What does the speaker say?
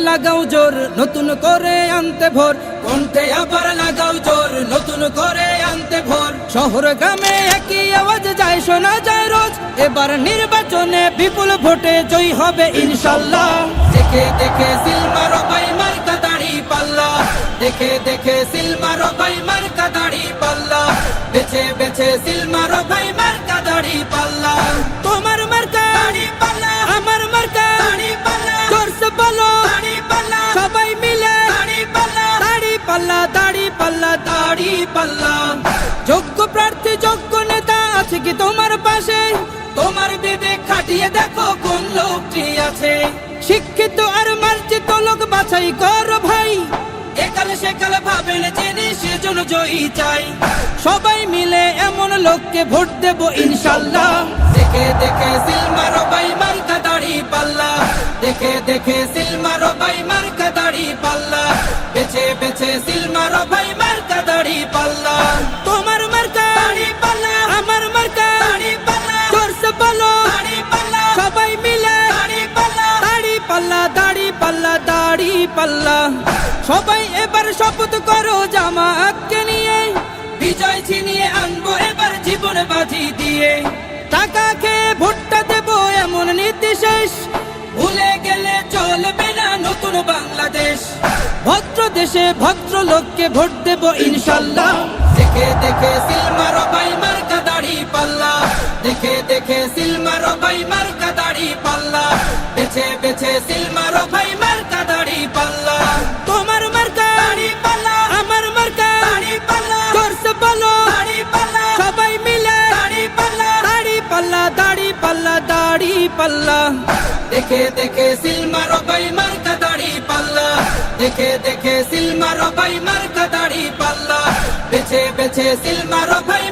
লাগাও জোর নতুন করে আনতে ভোর, কণ্ঠে আবার লাগাও জোর নতুন করে আনতে ভোর। শহর গ্রামে একই আওয়াজ যায় শোনা যায় রোজ, এবার নির্বাচনে বিপুল ভোটে জয় হবে ইনশাল্লাহ। দেখে দেখে সিল মারো ভাই মার্কা দাড়ি পাল্লা, দেখে দেখে সিল মারো ভাই মার্কা দাড়ি পাল্লা, বেছে বেছে সিল মারো ভাই মার্কা দাড়ি পাল্লা। তোমার মার্কা দাড়ি পাল্লা, আমার মার্কা দাড়ি পাল্লা, জোরসে বলো দাড়ি পাল্লা, সবাই মিলে দাড়ি পাল্লা, দাড়ি পাল্লা, দাড়ি পাল্লা, দাড়ি পাল্লা। যোগ্য প্রার্থী যোগ্য নেতা আছে কি তোমার পাশে? তোমার বিবেক খাটিয়ে দেখো কোন লোকটি আছে। শিক্ষিত আর মার্জিত লোক বাছাই করো ভাই, একাল সেকাল ভাবেন জেনে সেজন্য জয়ী চাই। সবাই মিলে এমন লোককে ভোট দেব ইনশাল্লাহ। দেখে দেখে সিল মারো ভাই মার্কা দাড়ি পাল্লা, দেখে দেখে সিল মারো ভাই মার্কা দাড়ি পাল্লা, বেছে বেছে সিল মারো ভাই মার্কা দাড়ি পাল্লা। তোমার মার্কা দাড়ি পাল্লা, আমার মার্কা দাড়ি পাল্লা, জোরসে বলো দাড়ি পাল্লা, সবাই মিলে দাড়ি পাল্লা, দাড়ি পাল্লা, দাড়ি পাল্লা, দাড়ি পাল্লা। সবাই এবার শপথ করো জামাতকে নিয়ে, বিজয় ছিনিয়ে আনবো এবার জীবন বাজি দিয়ে। টাকা খেয়ে ভোটটা দেবো এমন নীতি শেষ, ভুলে গেলে চলবে না নতুন বাংলাদেশ। ভদ্র দেশে ভদ্র লোককে ভোট দেবো ইনশাল্লাহ। দেখে দেখে সিল মারো ভাই মার্কা দাড়ি পাল্লা, দেখে দেখে সিল মারো ভাই মার্কা দাড়ি পাল্লা, বেছে বেছে সিল মারো ভাই মার্কা দাড়ি পাল্লা। তোমার মার্কা দাড়ি পাল্লা, আমার মার্কা দাড়ি পাল্লা, জোরসে বলো দাড়ি পাল্লা, সবাই মিলে দাড়ি পাল্লা, দাড়ি পাল্লা, দাড়ি পাল্লা, দাড়ি পাল্লা। দেখে দেখে সিল মারো ভাই মার্কা দাড়ি পাল্লা, দেখে দেখে সিল মারো ভাই মার্কা দাড়ি পাল্লা, বেছে বেছে সিল মারো ভাই।